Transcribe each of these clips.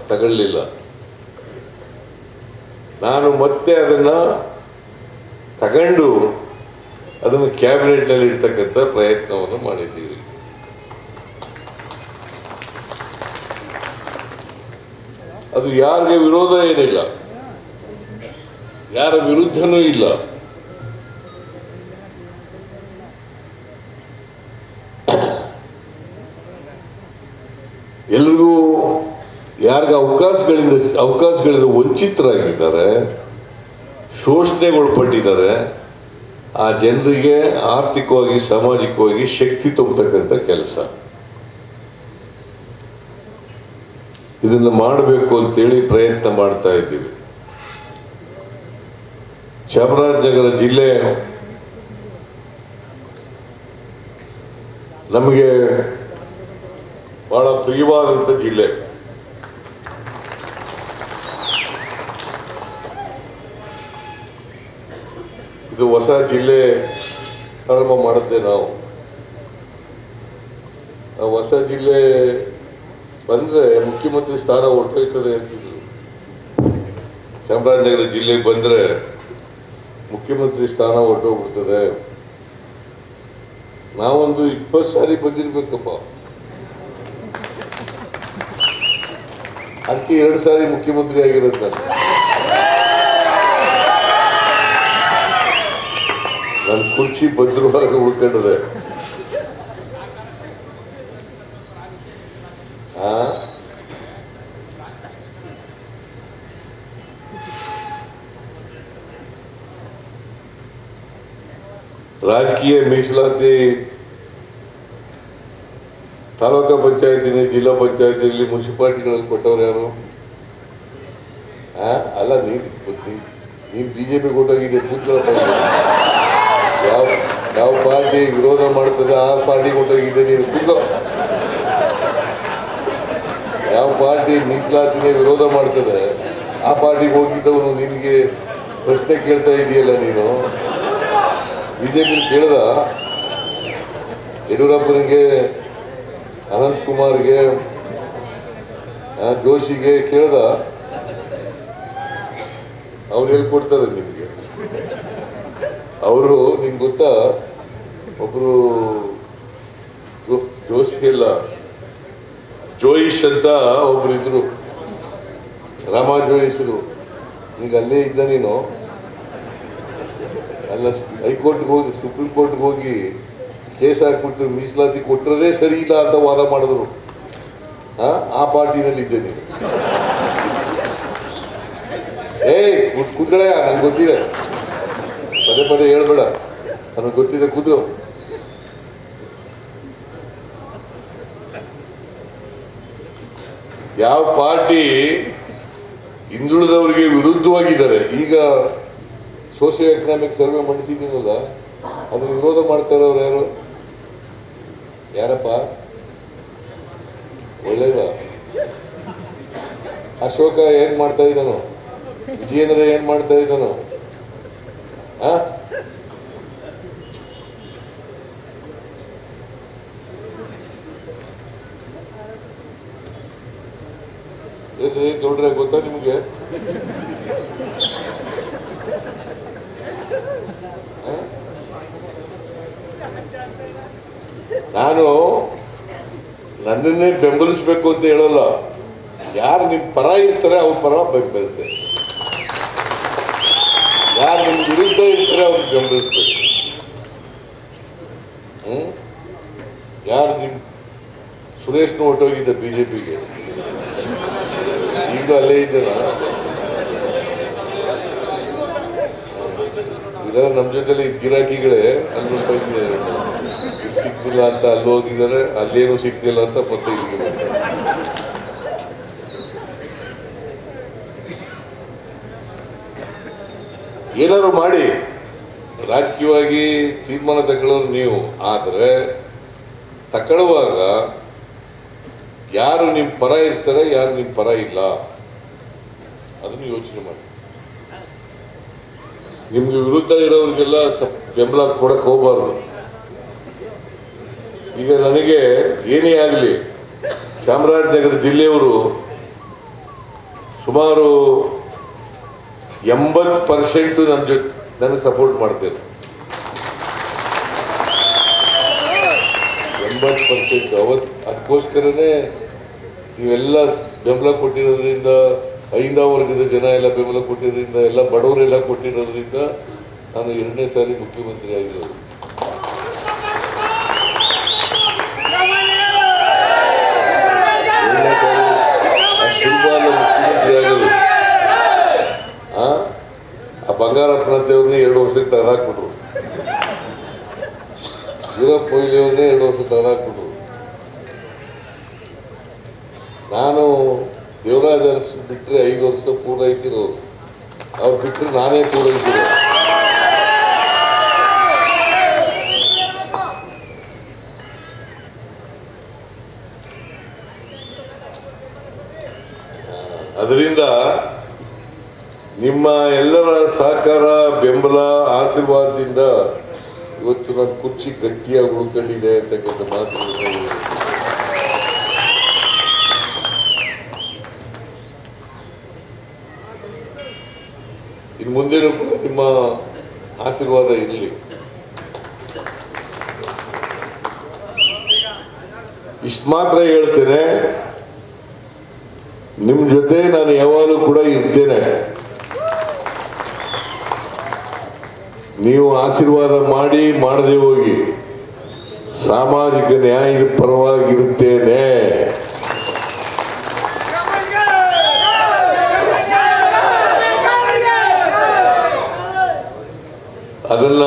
ತಗೊಳ್ಳಿಲ್ಲ. ನಾನು ಮತ್ತೆ ಅದನ್ನು ತಗೊಂಡು ಅದನ್ನು ಕ್ಯಾಬಿನೆಟ್ನಲ್ಲಿ ಇಡ್ತಕ್ಕಂಥ ಪ್ರಯತ್ನವನ್ನು ಮಾಡಿದ್ದೀವಿ. ಅದು ಯಾರಿಗೆ ವಿರೋಧ ಏನಿಲ್ಲ, ಯಾರ ವಿರುದ್ಧನೂ ಇಲ್ಲ. ಎಲ್ರಿಗೂ ಯಾರಿಗೆ ಅವಕಾಶಗಳಿಂದ ವಂಚಿತರಾಗಿದ್ದಾರೆ, ಶೋಷಣೆಗೊಳಪಟ್ಟಿದ್ದಾರೆ, ಆ ಜನರಿಗೆ ಆರ್ಥಿಕವಾಗಿ ಸಾಮಾಜಿಕವಾಗಿ ಶಕ್ತಿ ತುಂಬತಕ್ಕಂಥ ಕೆಲಸ ಇದನ್ನು ಮಾಡಬೇಕು ಅಂತೇಳಿ ಪ್ರಯತ್ನ ಮಾಡ್ತಾ ಇದ್ದೀವಿ. ಚಾಮರಾಜನಗರ ಜಿಲ್ಲೆ ನಮಗೆ ಬಹಳ ಪ್ರಿಯವಾದಂಥ ಜಿಲ್ಲೆ. ಇದು ಹೊಸ ಜಿಲ್ಲೆ ಪ್ರಾರಂಭ ಮಾಡಿದ್ದೆ ನಾವು. ಹೊಸ ಜಿಲ್ಲೆ ಬಂದರೆ ಮುಖ್ಯಮಂತ್ರಿ ಸ್ಥಾನ ಹೊರಟೋಯ್ತದೆ ಅಂತಿದ್ರು. ಚಾಮರಾಜನಗರ ಜಿಲ್ಲೆಗೆ ಬಂದರೆ ಮುಖ್ಯಮಂತ್ರಿ ಸ್ಥಾನ ಹೊರಟೋಗ್ಬಿಡ್ತದೆ. ನಾವೊಂದು 20 ಸಾರಿ ಬಂದಿರ್ಬೇಕಪ್ಪ, ಅದಕ್ಕೆ 2 ಸಾರಿ ಮುಖ್ಯಮಂತ್ರಿ ಆಗಿರೋದು ನಾನು. ನನ್ನ ಕುರ್ಚಿ ಭದ್ರವಾಗಿ ಉಳ್ಕೊಂಡಿದೆ. ರಾಜಕೀಯ ಮೀಸಲಾತಿ ತಾಲೂಕಾ ಪಂಚಾಯತಿನ ಜಿಲ್ಲಾ ಪಂಚಾಯತಿಯಲ್ಲಿ ಮುನ್ಸಿಪಾಲಿಟಿಗಳಲ್ಲಿ ಕೊಟ್ಟವ್ರು ಯಾರು? ಅಲ್ಲ, ನೀನು ಬಿಜೆಪಿ ಕೊಟ್ಟೋಗಿದೆ. ಯಾವ ಪಾರ್ಟಿ ವಿರೋಧ ಮಾಡ್ತದೆ ಆ ಪಾರ್ಟಿ ಕೊಟ್ಟೋಗಿದೆ. ನೀನು ಕೂತ್ಕೋ. ಯಾವ ಪಾರ್ಟಿ ಮೀಸಲಾತಿನೇ ವಿರೋಧ ಮಾಡ್ತದೆ ಆ ಪಾರ್ಟಿಗೆ ಹೋಗಿದ್ದವನು ನಿನಗೆ ಪ್ರಶ್ನೆ ಕೇಳ್ತಾ ಇದೆಯಲ್ಲ ನೀನು. ಬಿಜೆಪಿ ಕೇಳ್ದ ಯಡಿಯೂರಪ್ಪನಿಗೆ, ಅನಂತಕುಮಾರ್ಗೆ, ಜೋಶಿಗೆ ಕೇಳ್ದ, ಅವ್ರು ಹೇಳ್ಕೊಡ್ತಾರೆ ನಿಮಗೆ. ಅವರು ನಿಮ್ಗೆ ಗೊತ್ತಾ, ಒಬ್ಬರು ಜೋಶಿ ಎಲ್ಲ ಜೋಯಿಷ್ ಅಂತ ಒಬ್ರು ಇದ್ರು, ರಾಮ ಜೋಯಿಷರು. ಈಗ ಅಲ್ಲೇ ಇದ್ದ ನೀನು. ಅಲ್ಲ, ಹೈಕೋರ್ಟ್ಗೆ ಹೋಗಿ ಸುಪ್ರೀಂ ಕೋರ್ಟ್ಗೆ ಹೋಗಿ ಕೇಸ್ ಹಾಕ್ಬಿಟ್ಟು ಮೀಸಲಾತಿ ಕೊಟ್ಟರದೇ ಸರಿ ಇಲ್ಲ ಅಂತ ವಾದ ಮಾಡಿದ್ರು. ಆ ಪಾರ್ಟಿನಲ್ಲಿ ಇದ್ದೆ ನೀನು. ಕೂತ್ಗಳೇ, ನಂಗೆ ಗೊತ್ತಿದೆ, ಪದೇ ಪದೇ ಹೇಳ್ಬೇಡ, ನನಗೆ ಗೊತ್ತಿದೆ, ಕೂತು. ಯಾವ ಪಾರ್ಟಿ ಹಿಂದುಳಿದವರಿಗೆ ವಿರುದ್ಧವಾಗಿದ್ದಾರೆ, ಈಗ ಸೋಷಿಯೋ ಎಕನಾಮಿಕ್ ಸರ್ವೆ ಮಾಡಿಸಿದ್ದೀನಲ್ಲ, ಅದನ್ನು ವಿರೋಧ ಮಾಡ್ತಾ ಇರೋರು ಯಾರು? ಯಾರಪ್ಪ? ಒಳ್ಳೇದ ಅಶೋಕ ಏನ್ ಮಾಡ್ತಾ ಇದ್ದಾನು? ವಿಜಯೇಂದ್ರ ಏನ್ ಮಾಡ್ತಾ ಇದ್ದಾನು? ನೋಡ್ರೆ ಗೊತ್ತಾ ನಿಮ್ಗೆ? ನಾನು ನನ್ನನ್ನೇ ಬೆಂಬಲಿಸ್ಬೇಕು ಅಂತ ಹೇಳಲ್ಲ. ಯಾರು ನಿಮ್ಮ ಪರ ಇರ್ತಾರೆ ಅವ್ರ ಪರ ಬೆಂಬಲಿಸ್ತಾರೆ, ಯಾರು ನಿಮ್ಮ ವಿರುದ್ಧ ಇರ್ತಾರೆ ಅವ್ರಿಗೆ ಬೆಂಬಲಿಸ್ಬೇಕು. ಯಾರು ನಿಮ್ಮ ಸುರೇಶ್ನ ಹೊಟ್ಟೋಗಿದ್ದ ಬಿಜೆಪಿಗೆ, ಈಗಲೂ ಅಲ್ಲೇ ಇದ್ದಾನ? ಇಲ್ಲ, ನಮ್ಮ ಜೊತೆಲಿ ಗಿರಾಕಿಗಳೇ ಅಲ್ಲಿ ಹೊಟ್ಟೋಗಿದ್ದಾರೆ. ಸಿಗ್ತಿಲ್ಲ ಅಂತ ಅಲ್ಲಿ ಹೋಗಿದ್ದಾರೆ, ಅಲ್ಲೇನು ಸಿಗ್ತಿಲ್ಲ ಅಂತ ಮತ್ತೆ ಇಲ್ಲಿಗೆ ಬರ್ತಾರೆ. ಏನಾದ್ರು ಮಾಡಿ ರಾಜಕೀಯವಾಗಿ ತೀರ್ಮಾನ ತಗೊಳ್ಳೋರು ನೀವು. ಆದರೆ ತಗೊಳ್ಳುವಾಗ ಯಾರು ನಿಮ್ಮ ಪರ ಇರ್ತಾರೆ, ಯಾರು ನಿಮ್ಮ ಪರ ಇಲ್ಲ, ಅದನ್ನು ಯೋಚನೆ ಮಾಡಿ. ನಿಮ್ಗೆ ವಿರುದ್ಧ ಇರೋರಿಗೆಲ್ಲ ಬೆಂಬಲ ಕೊಡಕ್ಕೆ ಹೋಗಬಾರ್ದು. ಈಗ ನನಗೆ ಏನೇ ಆಗಲಿ, ಚಾಮರಾಜನಗರ ಜಿಲ್ಲೆಯವರು ಸುಮಾರು 80% ನನ್ನ ಜೊತೆ ನನಗೆ ಸಪೋರ್ಟ್ ಮಾಡ್ತೇನೆ. 80% ಅವತ್ತು. ಅದಕ್ಕೋಸ್ಕರನೇ ನೀವೆಲ್ಲ ಬೆಂಬಲ ಕೊಟ್ಟಿರೋದ್ರಿಂದ, ಐದನೇ ವರ್ಗದ ಜನ ಎಲ್ಲ ಬೆಂಬಲ ಕೊಟ್ಟಿರೋದ್ರಿಂದ, ಎಲ್ಲ ಬಡವರೆಲ್ಲ ಕೊಟ್ಟಿರೋದ್ರಿಂದ ನಾನು 2ನೇ ಸಾರಿ ಮುಖ್ಯಮಂತ್ರಿ ಆಗಿರೋದು. ಸುಲಭ ಅಲ್ಲ ಮುಖ್ಯಮಂತ್ರಿ ಆಗೋದು. ಆ ಬಂಗಾರಪ್ಪನಂತವ್ರನ್ನೇ 2 ವರ್ಷಕ್ಕೆ ತೆಗೆದಾಕ್ಬಿಟ್ರು. ವೀರಪ್ಪ ಮೊಯ್ಲಿಯವ್ರನ್ನೇ 2 ವರ್ಷ ತೆಗೆದಾಕ್ಬಿಟ್ರು. ನಾನು ದೇವರಾಜ ಅರಸು ಬಿಟ್ಟರೆ 5 ವರ್ಷ ಪೂರೈಸಿರೋರು, ಅವ್ರು ಬಿಟ್ಟರೆ ನಾನೇ ಪೂರೈಸಿರೋರು. ಅದರಿಂದ ನಿಮ್ಮ ಎಲ್ಲರ ಸಹಕಾರ, ಬೆಂಬಲ, ಆಶೀರ್ವಾದದಿಂದ ಇವತ್ತು ನನ್ನ ಕುರ್ಚಿ ಗಟ್ಟಿಯಾಗಿ ಉಳ್ಕೊಂಡಿದೆ ಅಂತಕ್ಕಂಥ ಮಾತು. ಇನ್ನು ಮುಂದೆನೂ ಕೂಡ ನಿಮ್ಮ ಆಶೀರ್ವಾದ ಇರಲಿ. ಇಷ್ಟು ಮಾತ್ರ ಹೇಳ್ತೇನೆ, ನಿಮ್ಮ ಜೊತೆ ನಾನು ಯಾವಾಗಲೂ ಕೂಡ ಇರ್ತೇನೆ. ನೀವು ಆಶೀರ್ವಾದ ಮಾಡಿ ಮಾಡದೆ ಹೋಗಿ, ಸಾಮಾಜಿಕ ನ್ಯಾಯದ ಪರವಾಗಿರುತ್ತೇನೆ. ಅದನ್ನ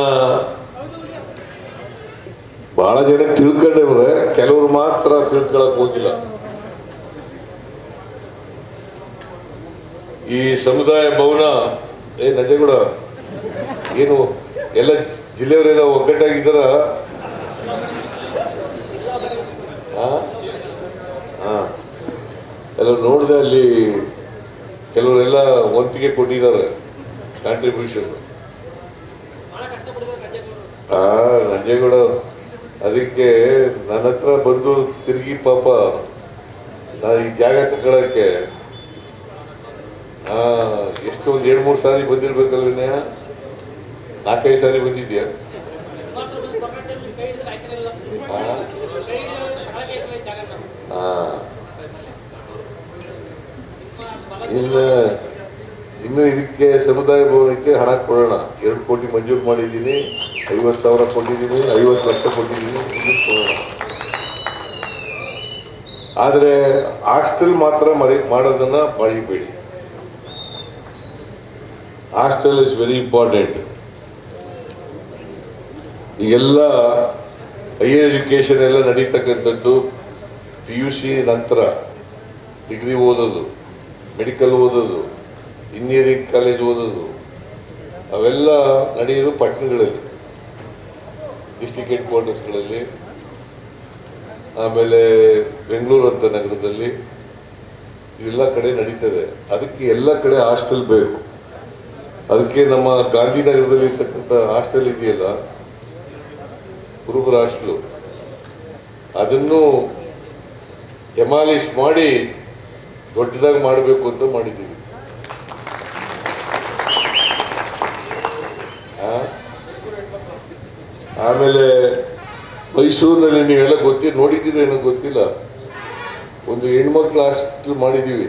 ಬಹಳ ಜನ ತಿಳ್ಕೊಂಡವ್ರೆ, ಕೆಲವರು ಮಾತ್ರ ತಿಳ್ಕೊಳಕ್ ಹೋಗಿಲ್ಲ. ಈ ಸಮುದಾಯ ಭವನ ನಂಜೇಗೌಡ ಏನು ಎಲ್ಲ ಜಿಲ್ಲೆಯವರೆಲ್ಲ ಒಗ್ಗಟ್ಟಾಗಿದ್ದಾರ? ಎಲ್ಲ ನೋಡಿದೆ, ಅಲ್ಲಿ ಕೆಲವರೆಲ್ಲ ವಂತಿಗೆ ಕೊಟ್ಟಿದ್ದಾರೆ ಕಾಂಟ್ರಿಬ್ಯೂಷನ್. ನಂಜೇಗೌಡ ಅದಕ್ಕೆ ನನ್ನ ಹತ್ರ ಬಂದು ತಿರುಗಿ ಪಾಪ ನಾ ಈ ಜಾಗ ತಗೊಳಕ್ಕೆ ಎಷ್ಟೊಂದು 2-3 ಸಾರಿ ಬಂದಿರ್ಬೇಕಲ್ಲ ವಿನಯ? 4-5 ಸಾರಿ ಬಂದಿದ್ಯಾ? ಇನ್ನು ಇದಕ್ಕೆ ಸಮುದಾಯ ಭವನಕ್ಕೆ ಹಣ ಕೊಡೋಣ. 2 ಕೋಟಿ ಮಂಜೂರು ಮಾಡಿದ್ದೀನಿ, 50,000 ಕೊಟ್ಟಿದ್ದೀನಿ, 50 ಲಕ್ಷ ಕೊಟ್ಟಿದ್ದೀನಿ, ಕೊಡೋಣ. ಆದರೆ ಹಾಸ್ಟೆಲ್ ಮಾತ್ರ ಮಾಡೋದನ್ನ ಮರಿಬೇಡಿ. Hostel is very important. ಈಗೆಲ್ಲ ಹೈಯರ್ ಎಜುಕೇಷನ್ ಎಲ್ಲ ನಡೀತಕ್ಕಂಥದ್ದು PUC ನಂತರ ಡಿಗ್ರಿ ಓದೋದು, ಮೆಡಿಕಲ್ ಓದೋದು, ಇಂಜಿನಿಯರಿಂಗ್ ಕಾಲೇಜ್ ಓದೋದು, ಅವೆಲ್ಲ ನಡೆಯೋದು ಪಟ್ಟಣಗಳಲ್ಲಿ, ಡಿಸ್ಟ್ರಿಕ್ಟ್ ಹೆಡ್ ಕ್ವಾರ್ಟರ್ಸ್ಗಳಲ್ಲಿ, ಆಮೇಲೆ ಬೆಂಗಳೂರು ಅಂತ ನಗರದಲ್ಲಿ, ಇವೆಲ್ಲ ಕಡೆ ನಡೀತದೆ. ಅದಕ್ಕೆ ಎಲ್ಲ ಕಡೆ ಹಾಸ್ಟೆಲ್ ಬೇಕು. ಅದಕ್ಕೆ ನಮ್ಮ ಗಾಂಧಿನಗರದಲ್ಲಿ ಇರ್ತಕ್ಕಂಥ ಹಾಸ್ಟೆಲ್ ಇದೆಯಲ್ಲ, ಕುರುಬರ ಹಾಸ್ಟೆಲು, ಅದನ್ನು ಡೆಮಾಲಿಷ್ ಮಾಡಿ ದೊಡ್ಡದಾಗಿ ಮಾಡಬೇಕು ಅಂತ ಮಾಡಿದ್ದೀವಿ. ಆಮೇಲೆ ಮೈಸೂರಿನಲ್ಲಿ ನೀವೆಲ್ಲ ನೋಡಿದ್ದೀರಿ ಏನೋ ಗೊತ್ತಿಲ್ಲ, ಒಂದು ಹೆಣ್ಮಕ್ಳ ಹಾಸ್ಟೆಲ್ ಮಾಡಿದ್ದೀವಿ.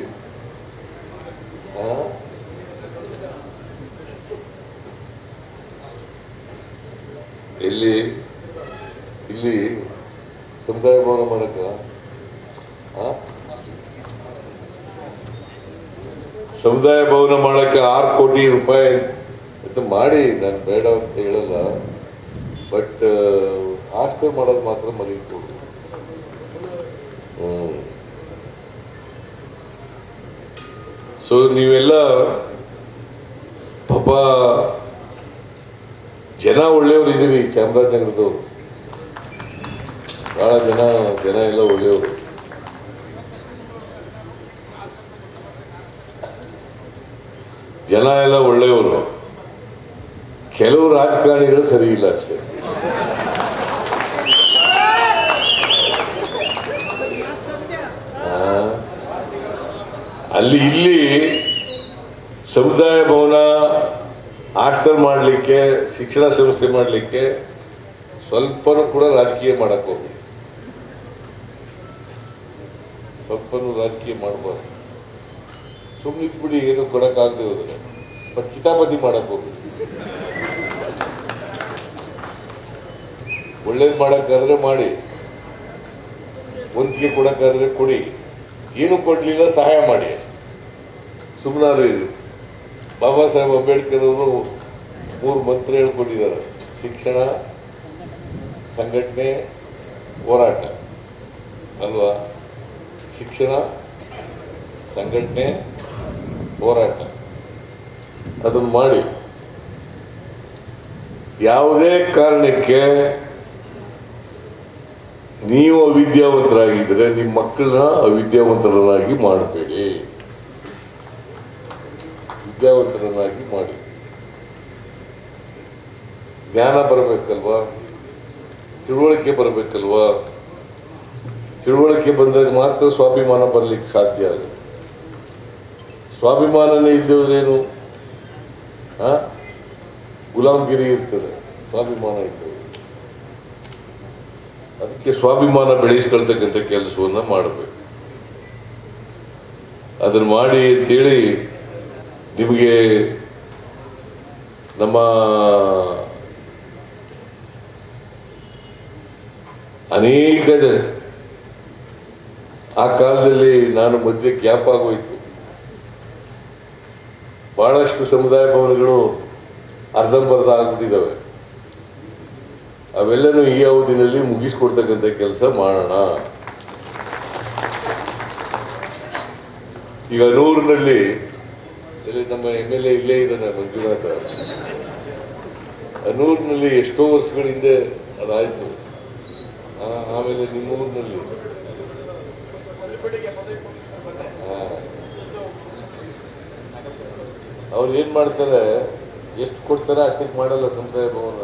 ಇಲ್ಲಿ ಸಮುದಾಯ ಭವನ ಮಾಡಕ್ಕ ಸಮುದಾಯ ಭವನ ಮಾಡಕ್ಕೆ 6 ಕೋಟಿ ರೂಪಾಯಿ ಅಂತ ಮಾಡಿ, ನಾನು ಬೇಡ ಅಂತ ಹೇಳಲ್ಲ, ಬಟ್ ಹಾಸ್ಟೆಲ್ ಮಾಡೋದು ಮಾತ್ರ ಮರಿಕೊಡು. ಸೊ ನೀವೆಲ್ಲ ಪಾಪ ಜನ ಒಳ್ಳೆಯವರು ಇದ್ದೀರಿ, ಚಾಮರಾಜನಗರದವರು ಭಾಳ ಜನ ಎಲ್ಲ ಒಳ್ಳೆಯವರು. ಜನ ಎಲ್ಲ ಒಳ್ಳೆಯವರು, ಕೆಲವು ರಾಜಕಾರಣಿಗಳು ಸರಿ ಇಲ್ಲ ಅಷ್ಟೇ. ಅಲ್ಲಿ ಇಲ್ಲಿ ಸಮುದಾಯ ಭವನ ಹಾಸ್ಟೆಲ್ ಮಾಡಲಿಕ್ಕೆ, ಶಿಕ್ಷಣ ಸಂಸ್ಥೆ ಮಾಡಲಿಕ್ಕೆ ಸ್ವಲ್ಪನೂ ಕೂಡ ರಾಜಕೀಯ ಮಾಡಕ್ಕೆ ಹೋಗ್ಬೇಡಿ. ಸ್ವಲ್ಪನೂ ರಾಜಕೀಯ ಮಾಡಬಾರ್ದು. ಸುಮ್ಮನೆ ಇಟ್ಬಿಡಿ, ಏನು ಕೊಡೋಕ್ಕಾಗದೆ ಹೋದ್ರೆ. ಬಟ್ ಕಿತಾಪತಿ ಮಾಡಕ್ಕೆ ಹೋಗ್ಬೇಡಿ. ಒಳ್ಳೇದು ಮಾಡೋಕ್ಕಾದ್ರೆ ಮಾಡಿ, ವಂತಿಗೆ ಕೊಡೋಕ್ಕಾದ್ರೆ ಕೊಡಿ, ಏನು ಕೊಡಲಿಲ್ಲ ಸಹಾಯ ಮಾಡಿ ಅಷ್ಟೆ. ಸುಮ್ಮನಾರು ಇರಿ. ಬಾಬಾ ಸಾಹೇಬ್ ಅಂಬೇಡ್ಕರ್ ಅವರು 3 ಮಂತ್ರ ಹೇಳ್ಕೊಟ್ಟಿದ್ದಾರೆ: ಶಿಕ್ಷಣ, ಸಂಘಟನೆ, ಹೋರಾಟ ಅಲ್ವಾ? ಶಿಕ್ಷಣ, ಸಂಘಟನೆ, ಹೋರಾಟ ಅದನ್ನು ಮಾಡಿ. ಯಾವುದೇ ಕಾರಣಕ್ಕೆ ನೀವು ಅವಿದ್ಯಾವಂತರಾಗಿದ್ದರೆ ನಿಮ್ಮ ಮಕ್ಕಳನ್ನ ಅವಿದ್ಯಾವಂತರನ್ನಾಗಿ ಮಾಡಬೇಡಿ, ವಿದ್ಯಾವಂತರನ್ನಾಗಿ ಮಾಡಿ. ಜ್ಞಾನ ಬರಬೇಕಲ್ವಾ, ತಿಳುವಳಿಕೆ ಬರಬೇಕಲ್ವಾ? ತಿಳುವಳಿಕೆ ಬಂದಾಗ ಮಾತ್ರ ಸ್ವಾಭಿಮಾನ ಬರಲಿಕ್ಕೆ ಸಾಧ್ಯ ಆಗುತ್ತೆ. ಸ್ವಾಭಿಮಾನನೇ ಇದ್ದವ್ರೇನು? ಗುಲಾಮಗಿರಿ ಇರ್ತದೆ, ಸ್ವಾಭಿಮಾನ ಇದ್ದವರು. ಅದಕ್ಕೆ ಸ್ವಾಭಿಮಾನ ಬೆಳೆಸ್ಕೊಳ್ತಕ್ಕಂಥ ಕೆಲಸವನ್ನು ಮಾಡಬೇಕು. ಅದನ್ನು ಮಾಡಿ ಅಂತೇಳಿ ನಿಮಗೆ ನಮ್ಮ ಅನೇಕ ಆ ಕಾಲದಲ್ಲಿ ನಾನು ಮಧ್ಯೆ ಗ್ಯಾಪ್ ಆಗೋಯ್ತು. ಬಹಳಷ್ಟು ಸಮುದಾಯ ಭವನಗಳು ಅರ್ಧಂಬರ್ಧ ಆಗ್ಬಿಟ್ಟಿದ್ದಾವೆ. ಅವೆಲ್ಲನೂ ಈ ಅವಧಿನಲ್ಲಿ ಮುಗಿಸ್ಕೊಡ್ತಕ್ಕಂಥ ಕೆಲಸ ಮಾಡೋಣ. ಈಗ ಅನೂರಿನಲ್ಲಿ ನಮ್ಮ MLA ಇಲ್ಲೇ ಇದ್ದಾನೆ, ಮಂಜುನಾಥ. ಅನೂರಿನಲ್ಲಿ ಎಷ್ಟೋ ವರ್ಷಗಳ ಹಿಂದೆ ಅದಾಯಿತು. ಆಮೇಲೆ ನಿಮ್ಮೂರಿನಲ್ಲಿ ಅವ್ರು ಏನು ಮಾಡ್ತಾರೆ, ಎಷ್ಟು ಕೊಡ್ತಾರೆ ಅಷ್ಟಕ್ಕೆ ಮಾಡಲ್ಲ. ಸಮುದಾಯ ಭವನ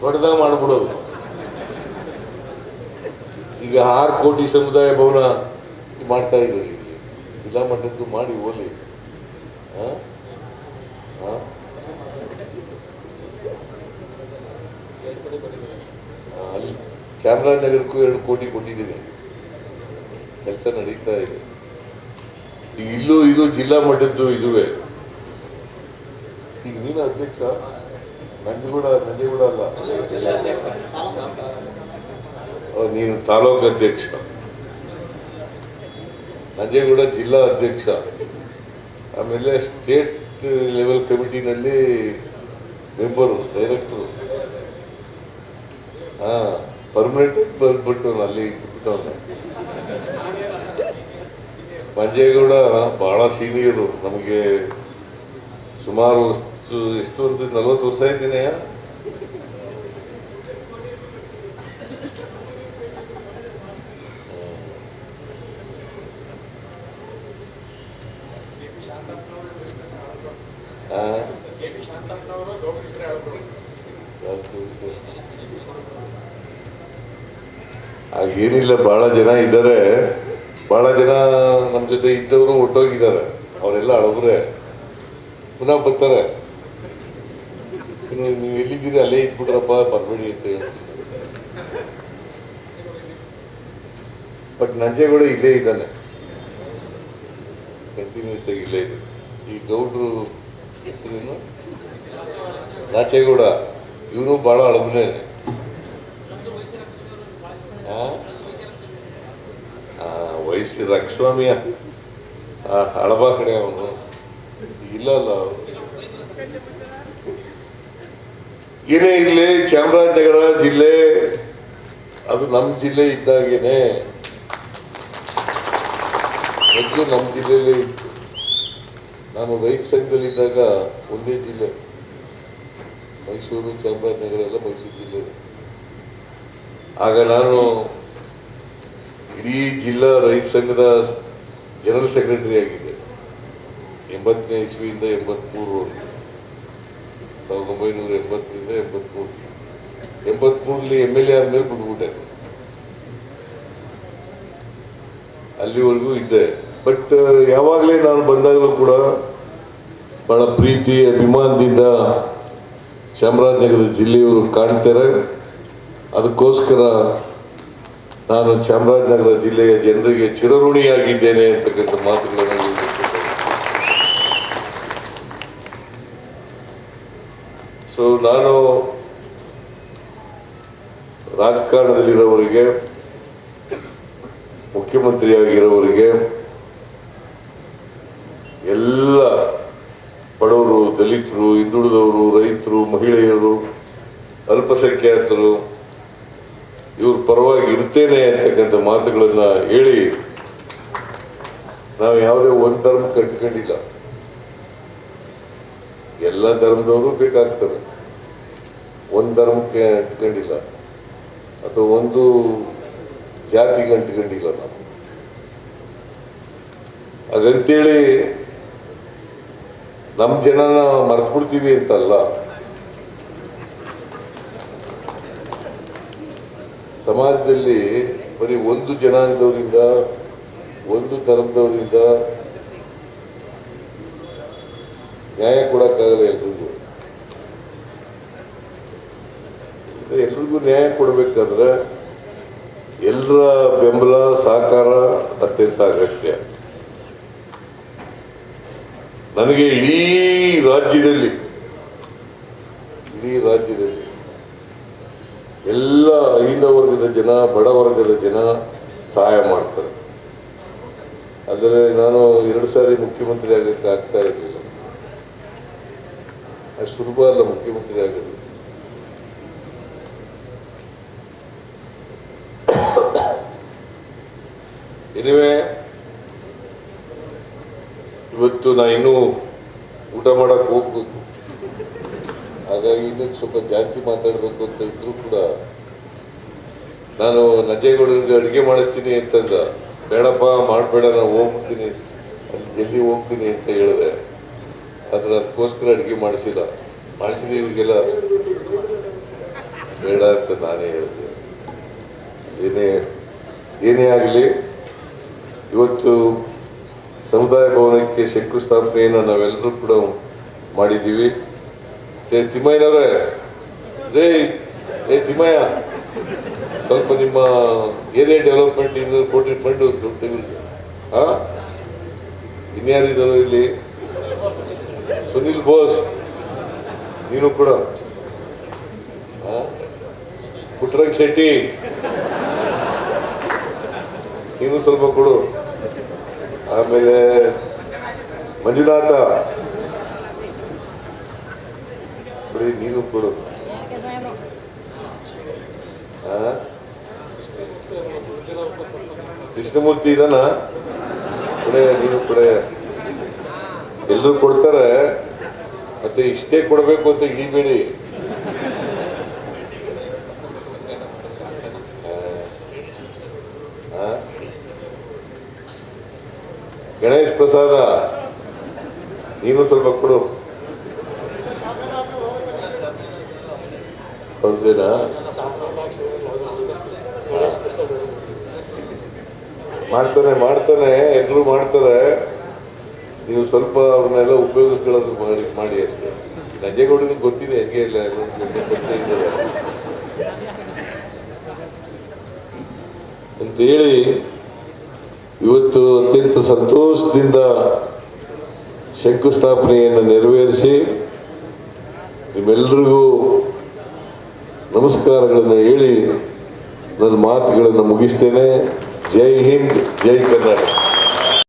ದೊಡ್ಡದಾಗ ಮಾಡಿಬಿಡೋದು. ಈಗ 6 ಕೋಟಿ ಸಮುದಾಯ ಭವನ ಮಾಡ್ತಾ ಇದ್ದಾರೆ. ಇಲ್ಲಿ ಜಿಲ್ಲಾ ಮಟ್ಟದ್ದು ಮಾಡಿ ಹೋಲಿ. ಅಲ್ಲಿ ಚಾಮರಾಜನಗರಕ್ಕೂ 2 ಕೋಟಿ ಕೊಟ್ಟಿದ್ದೀನಿ. ಕೆಲಸ ನಡೀತಾ ಇದೆ. ಈಗ ಇಲ್ಲೂ ಇದು ಜಿಲ್ಲಾ ಮಟ್ಟದ್ದು ಇದುವೇ. ಈಗ ನೀನು ಅಧ್ಯಕ್ಷ, ನಂಜೇಗೌಡ ಅಲ್ಲ, ನೀನು ತಾಲೂಕು ಅಧ್ಯಕ್ಷ, ನಂಜೇಗೌಡ ಜಿಲ್ಲಾ ಅಧ್ಯಕ್ಷ. ಆಮೇಲೆ ಸ್ಟೇಟ್ ಲೆವೆಲ್ ಕಮಿಟಿನಲ್ಲಿ ಮೆಂಬರು, ಡೈರೆಕ್ಟರು. ಪರ್ಮನೆಂಟ್ ಬಂದ್ಬಿಟ್ಟು ಅಲ್ಲಿ ಬಿಟ್ಟವನ್ನ. ಮಂಜೇಗೌಡ ಬಹಳ ಸೀನಿಯರು ನಮಗೆ. ಸುಮಾರು ಎಷ್ಟು ಒಂದು 40 ವರ್ಷ ಆಯ್ತೇನೆಯ. ಏನಿಲ್ಲ, ಬಹಳ ಜನ ಇದ್ದಾರೆ. ಬಹಳ ಜನ ನಮ್ಮ ಜೊತೆ ಇದ್ದವರು ಒಟ್ಟೋಗಿದ್ದಾರೆ. ಅವರೆಲ್ಲ ಹಳಬ್ರೆ, ಪುನಃ ಬರ್ತಾರೆ. ನೀವು ಎಲ್ಲಿದ್ದೀರಿ ಅಲ್ಲೇ ಇದ್ಬಿಟ್ರಪ್ಪ, ಬರಬೇಡಿ ಅಂತ ಹೇಳಿ. ಬಟ್ ನಂಜೇಗೌಡ ಇಲ್ಲೇ ಇದ್ದಾನೆ, ಕಂಟಿನ್ಯೂಸ್ ಆಗಿ ಇಲ್ಲೇ ಇದೆ. ಈ ಗೌಡ್ರು ಹೆಸರೇನು, ರಾಚೇಗೌಡ, ಇವನು ಭಾಳ ಹಳಬ್ನೇ. ವಯಸ್ಸು ರಂಗಸ್ವಾಮಿಯ ಹಳಬ ಕಡೆ ಅವನು. ಇಲ್ಲ ಏನೇ ಇರಲಿ, ಚಾಮರಾಜನಗರ ಜಿಲ್ಲೆ ಅದು ನಮ್ಮ ಜಿಲ್ಲೆ ಇದ್ದಾಗೇನೆ. ಮೊದಲು ನಮ್ಮ ಜಿಲ್ಲೆಯಲ್ಲೇ ಇತ್ತು. ನಾನು ರೈತ ಸಂಘದಲ್ಲಿದ್ದಾಗ ಒಂದೇ ಜಿಲ್ಲೆ, ಮೈಸೂರು, ಚಾಮರಾಜನಗರ ಎಲ್ಲ ಮೈಸೂರು ಜಿಲ್ಲೆ. ಆಗ ನಾನು ಇಡೀ ಜಿಲ್ಲಾ ರೈತ ಸಂಘದ ಜನರಲ್ ಸೆಕ್ರೆಟರಿ ಆಗಿದೆ. 80ನೇ ಇಸ್ವಿಯಿಂದ 83ರವರೆಗೆ, 1980ರಿಂದ 83. 83ರಲ್ಲಿ MLA ಆದ್ಮೇಲೆ ಬಿಟ್ಬಿಟ್ಟೆ. ಅಲ್ಲಿವರೆಗೂ ಇದ್ದೆ. ಬಟ್ ಯಾವಾಗಲೇ ನಾನು ಬಂದಾಗಲೂ ಕೂಡ ಬಹಳ ಪ್ರೀತಿ ಅಭಿಮಾನದಿಂದ ಚಾಮರಾಜನಗರ ಜಿಲ್ಲೆಯವರು ಕಾಣ್ತಾರೆ. ಅದಕ್ಕೋಸ್ಕರ ನಾನು ಚಾಮರಾಜನಗರ ಜಿಲ್ಲೆಯ ಜನರಿಗೆ ಚಿರಋಣಿಯಾಗಿದ್ದೇನೆ ಅಂತಕ್ಕಂಥ ಮಾತುಗಳನ್ನು ಸೊ ನಾನು ರಾಜಕಾರಣದಲ್ಲಿರೋವರಿಗೆ, ಮುಖ್ಯಮಂತ್ರಿಯಾಗಿರೋವರಿಗೆ ಎಲ್ಲ ಬಡವರು, ದಲಿತರು, ಹಿಂದುಳಿದವರು, ರೈತರು, ಮಹಿಳೆಯರು, ಅಲ್ಪಸಂಖ್ಯಾತರು ಇವ್ರ ಪರವಾಗಿ ಇರ್ತೇನೆ ಅಂತಕ್ಕಂಥ ಮಾತುಗಳನ್ನು ಹೇಳಿ ನಾವು ಯಾವುದೇ ಒಂದು ಧರ್ಮ ಕಂಡುಕೊಂಡಿಲ್ಲ. ಎಲ್ಲ ಧರ್ಮದವರು ಬೇಕಾಗ್ತಾರೆ, ಒಂದು ಧರ್ಮಕ್ಕೆ ಅಂಟ್ಕೊಂಡಿಲ್ಲ ಅಥವಾ ಒಂದು ಜಾತಿಗೆ ಅಂಟ್ಕೊಂಡಿಲ್ಲ ನಾವು. ಹಾಗಂತೇಳಿ ನಮ್ಮ ಜನನ ಮರೆಸ್ಬಿಡ್ತೀವಿ ಅಂತಲ್ಲ. ಸಮಾಜದಲ್ಲಿ ಬರೀ ಒಂದು ಜನಾಂಗದವರಿಂದ, ಒಂದು ಧರ್ಮದವರಿಂದ ನ್ಯಾಯ ಕೊಡೋಕ್ಕಾಗಲ್ಲ. ಎಲ್ರಿಗೂ ನ್ಯಾಯ ಕೊಡಬೇಕಾದ್ರೆ ಎಲ್ಲರ ಬೆಂಬಲ, ಸಹಕಾರ ಅತ್ಯಂತ ಅಗತ್ಯ. ನನಗೆ ಇಡೀ ರಾಜ್ಯದಲ್ಲಿ ಎಲ್ಲ ಐದ ವರ್ಗದ ಜನ, ಬಡ ವರ್ಗದ ಜನ ಸಹಾಯ ಮಾಡ್ತಾರೆ. ಆದರೆ ನಾನು 2 ಸಾರಿ ಮುಖ್ಯಮಂತ್ರಿ ಆಗಕ್ಕೆ ಆಗ್ತಾ ಇರಲಿಲ್ಲ. ಅಷ್ಟು ಸುಲಭ ಅಲ್ಲ ಮುಖ್ಯಮಂತ್ರಿ ಆಗೋದು. ಎನಿವೆ, ಇವತ್ತು ನಾ ಇನ್ನೂ ಊಟ ಮಾಡಕ್ಕೆ ಹೋಗ್ಬೇಕು. ಹಾಗಾಗಿ ಇನ್ನೂ ಸ್ವಲ್ಪ ಜಾಸ್ತಿ ಮಾತಾಡಬೇಕು ಅಂತ ಇದ್ರು ಕೂಡ ನಾನು ನಂಜೇಗೌಡರಿಗೆ ಅಡುಗೆ ಮಾಡಿಸ್ತೀನಿ ಅಂತಂದ. ಬೇಡಪ್ಪ ಮಾಡಬೇಡ, ನಾನು ಹೋಗ್ಬಿಡ್ತೀನಿ, ಅಲ್ಲಿ ಜಲ್ದಿ ಹೋಗ್ತೀನಿ ಅಂತ ಹೇಳಿದೆ. ಆದರೆ ಅದಕ್ಕೋಸ್ಕರ ಅಡುಗೆ ಮಾಡಿಸಿದೆ ಇವರಿಗೆಲ್ಲ ಬೇಡ ಅಂತ ನಾನೇ ಹೇಳಿದೆ. ಏನೇ ಆಗಲಿ, ಇವತ್ತು ಸಮುದಾಯ ಭವನಕ್ಕೆ ಶಂಕುಸ್ಥಾಪನೆಯನ್ನು ನಾವೆಲ್ಲರೂ ಕೂಡ ಮಾಡಿದ್ದೀವಿ. ತಿಮ್ಮಯ್ಯನವರೇ, ತಿಮ್ಮಯ್ಯ, ಸ್ವಲ್ಪ ನಿಮ್ಮ ಏರಿಯಾ ಡೆವಲಪ್ಮೆಂಟ್ ಇಂದ ಕೋಟಿ ಫಂಡ್ ಇನ್ಯಾರಿದ್ದಾರೋ ಇಲ್ಲಿ? ಸುನಿಲ್ ಬೋಸ್, ನೀನು ಕೂಡ, ಪುಟ್ಟರಂಗ್ ಶೆಟ್ಟಿ, ನೀನು ಸ್ವಲ್ಪ ಕೊಡು. ಆಮೇಲೆ ಮಂಜುನಾಥ, ಬಿಡಿ, ನೀನು ಕೊಡು. ಕೃಷ್ಣಮೂರ್ತಿ ಇದಾನ ಕೊಡೆ, ನೀನು ಕೊಡೆ. ಎಲ್ಲರೂ ಕೊಡ್ತಾರೆ, ಮತ್ತೆ ಇಷ್ಟೇ ಕೊಡಬೇಕು ಅಂತ ಹಿಡಿಬೇಡಿ. ಗಣೇಶ್ ಪ್ರಸಾದ, ನೀನು ಸ್ವಲ್ಪ ಕೊಡು. ಹೌದೇನಾ? ಮಾಡ್ತಾನೆ, ಎಲ್ಲರೂ ಮಾಡ್ತಾರೆ. ನೀವು ಸ್ವಲ್ಪ ಅವ್ರನ್ನೆಲ್ಲ ಉಪಯೋಗಿಸ್ಕೊಳ್ಳೋದು ಮಾಡಿ ಅಷ್ಟೇ. ನಂಜೇಗೌಡನಿಗೆ ಗೊತ್ತಿದೆ ಹೆಂಗೆ ಇಲ್ಲ ಅಂತೇಳಿ ಇವತ್ತು ಅತ್ಯಂತ ಸಂತೋಷದಿಂದ ಶಂಕುಸ್ಥಾಪನೆಯನ್ನು ನೆರವೇರಿಸಿ ನಿಮ್ಮೆಲ್ಲರಿಗೂ ನಮಸ್ಕಾರಗಳನ್ನು ಹೇಳಿ ನನ್ನ ಮಾತುಗಳನ್ನು ಮುಗಿಸ್ತೇನೆ. ಜೈ ಹಿಂದ್, ಜೈ ಕರ್ನಾಟಕ.